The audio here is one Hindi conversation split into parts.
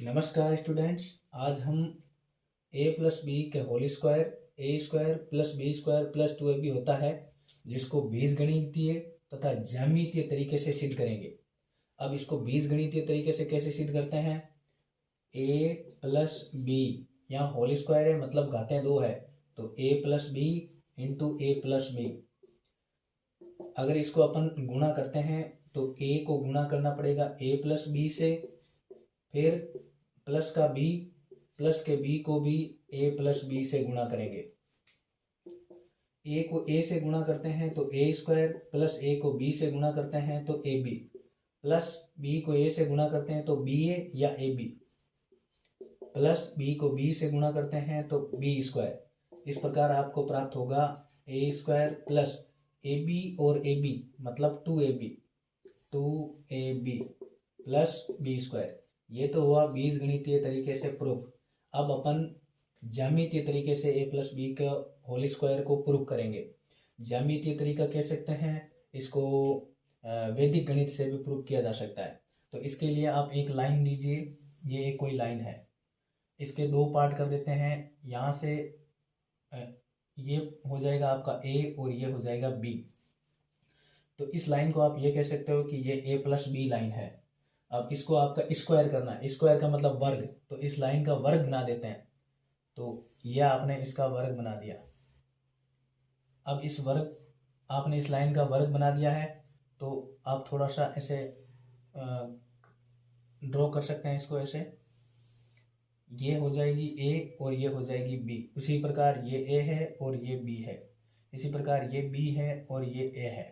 नमस्कार स्टूडेंट्स। आज हम a प्लस बी के whole square a square plus b square plus 2ab होता है जिसको बीजगणितीय तथा ज्यामितीय तरीके से सिद्ध करेंगे। अब इसको बीजगणितीय तरीके से कैसे सिद्ध करते हैं? a प्लस बी, यहाँ होल स्क्वायर है मतलब घातें दो है, तो a plus B into A plus B. अगर इसको अपन गुणा करते हैं तो a को गुणा करना पड़ेगा a प्लस बी से, फिर प्लस का b प्लस के b को भी a प्लस बी से गुणा करेंगे। a को a से गुणा करते हैं तो a स्क्वायर, प्लस a को b से गुणा करते हैं तो ab, प्लस b को a से गुणा करते हैं तो ba या ab, प्लस b को b से गुणा करते हैं तो b स्क्वायर। इस प्रकार आपको प्राप्त होगा a स्क्वायर प्लस ab और ab मतलब 2ab प्लस b स्क्वायर। ये तो हुआ बीजगणितीय तरीके से प्रूफ। अब अपन ज्यामितीय तरीके से a प्लस बी का होल स्क्वायर को प्रूफ करेंगे। ज्यामितीय तरीका कह सकते हैं इसको, वैदिक गणित से भी प्रूफ किया जा सकता है। तो इसके लिए आप एक लाइन लीजिए, ये एक कोई लाइन है, इसके दो पार्ट कर देते हैं। यहाँ से ये हो जाएगा आपका a और ये हो जाएगा b। तो इस लाइन को आप ये कह सकते हो कि ये a प्लस बी लाइन है। अब इसको आपका स्क्वायर करना है, स्क्वायर का मतलब वर्ग, तो इस लाइन का वर्ग बना देते हैं। तो यह आपने इसका वर्ग बना दिया। अब इस वर्ग, आपने इस लाइन का वर्ग बना दिया है, तो आप थोड़ा सा ऐसे ड्रॉ कर सकते हैं इसको ऐसे। ये हो जाएगी a और ये हो जाएगी b। उसी प्रकार ये a है और ये b है, इसी प्रकार ये b है और ये a है।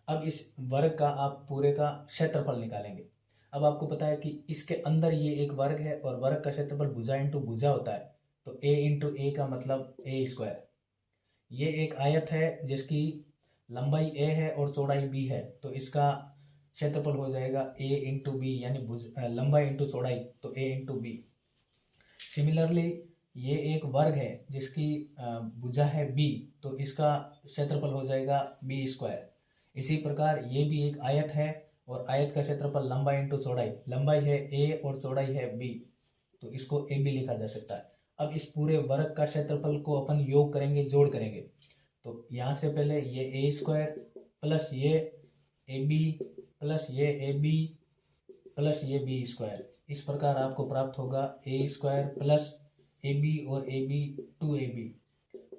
अब इस वर्ग का आप पूरे का क्षेत्रफल निकालेंगे। अब आपको पता है कि इसके अंदर ये एक वर्ग है और वर्ग का क्षेत्रफल भुजा इंटू भुजा होता है, तो a इंटू ए का मतलब a स्क्वायर। ये एक आयत है जिसकी लंबाई a है और चौड़ाई b है, तो इसका क्षेत्रफल हो जाएगा a इंटू बी, यानी लंबाई इंटू चौड़ाई, तो a इंटू बी। सिमिलरली ये एक वर्ग है जिसकी भुजा है b, तो इसका क्षेत्रफल हो जाएगा b स्क्वायर। इसी प्रकार ये भी एक आयत है और आयत का क्षेत्रफल लंबाई इंटू चौड़ाई, लंबाई है a और चौड़ाई है b, तो इसको a b लिखा जा सकता है। अब इस पूरे वर्ग का क्षेत्रफल को अपन योग करेंगे, जोड़ करेंगे। तो यहाँ से पहले ये a स्क्वायर प्लस ये ab प्लस ये ab प्लस ये b स्क्वायर। इस प्रकार आपको प्राप्त होगा a स्क्वायर प्लस ab और ab 2ab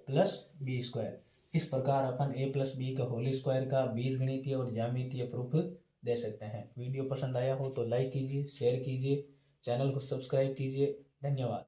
plus b square. इस प्रकार अपन a प्लस बी का होल स्क्वायर का बीजगणितीय और ज्यामितीय प्रूफ दे सकते हैं। वीडियो पसंद आया हो तो लाइक कीजिए, शेयर कीजिए, चैनल को सब्सक्राइब कीजिए। धन्यवाद।